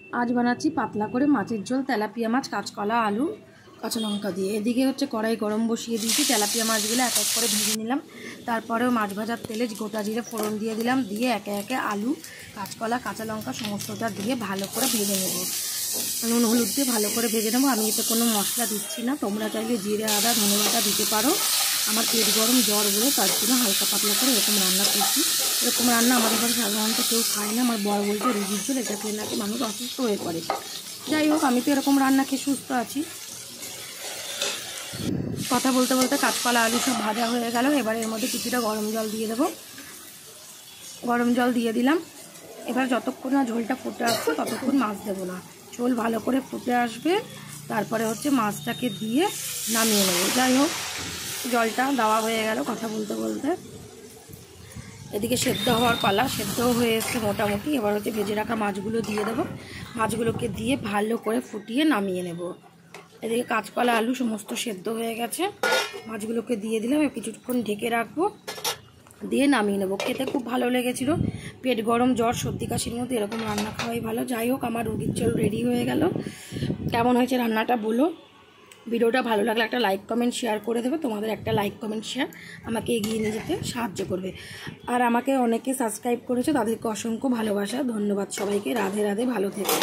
आज बनाচ্ছি পাতলা করে মাছের ঝোল তেলাপিয়া মাছ কাঁচকলা আলু কাঁচা লঙ্কা দিয়ে। এদিকে হচ্ছে কড়াই গরম বসিয়ে দিয়েছি, তেলাপিয়া মাছগুলো এক এক করে ভেজে নিলাম। তারপরেও মাছ ভাজার তেলে গোটা জিরে ফোড়ন দিয়ে দিলাম, দিয়ে একে একে আলু কাঁচকলা কাঁচা লঙ্কা সমস্তটা দিয়ে ভালো করে ভেজে নেব। নুন হলুদ দিয়ে ভালো করে ভেজে নেবো। আমি এতে কোনো মশলা দিচ্ছি না, তোমরা চাইলে জিরে আদা ধনে বাটা দিতে পারো। আমার পেট গরম জ্বর বলে তার জন্য হালকা পাতলা করে এরকম রান্না করছি। এরকম রান্না আমাদের ঘরে সাধারণত কেউ খায় না। আমার বর বলছে রুজির ঝোল এটা খেয়ে নাকি মানুষ অসুস্থ হয়ে পড়ে। যাই হোক, আমি তো এরকম রান্না খেয়ে সুস্থ আছি। কথা বলতে বলতে কাঁচকলা আলু সব ভাজা হয়ে গেল। এবার এর মধ্যে কিছুটা গরম জল দিয়ে দেবো। গরম জল দিয়ে দিলাম। এবার যতক্ষণ না ঝোলটা ফুটে আসবে ততক্ষণ মাছ দেবো না। ঝোল ভালো করে ফুটে আসবে, তারপরে হচ্ছে মাছটাকে দিয়ে নামিয়ে নেবো। যাই হোক, জলটা দেওয়া হয়ে গেল কথা বলতে বলতে। এদিকে সেদ্ধ হওয়ার পালা, সেদ্ধও হয়ে এসছে মোটামুটি। এবার হচ্ছে ভেজে রাখা মাছগুলো দিয়ে দেবো। মাছগুলোকে দিয়ে ভালো করে ফুটিয়ে নামিয়ে নেব। এদিকে কাঁচকলা আলু সমস্ত সেদ্ধ হয়ে গেছে, মাছগুলোকে দিয়ে দিলাম। কিছুক্ষণ ঢেকে রাখবো, দিয়ে নামিয়ে নেবো। খেতে খুব ভালো লেগেছিলো। পেট গরম জ্বর সর্দি কাশির মধ্যে এরকম রান্না খাওয়াই ভালো। যাই হোক, আমার রুগীর ঝোল রেডি হয়ে গেল। কেমন হয়েছে রান্নাটা বলো। ভিডিওটা ভালো লাগলে একটা লাইক কমেন্ট শেয়ার করে দেবে। তোমাদের একটা লাইক কমেন্ট শেয়ার আমাকে এগিয়ে নিয়ে যেতে সাহায্য করবে। আর আমাকে অনেকে সাবস্ক্রাইব করেছে, তাদেরকে অসংখ্য ভালোবাসা, ধন্যবাদ সবাইকে। রাধে রাধে, ভালো থেকো।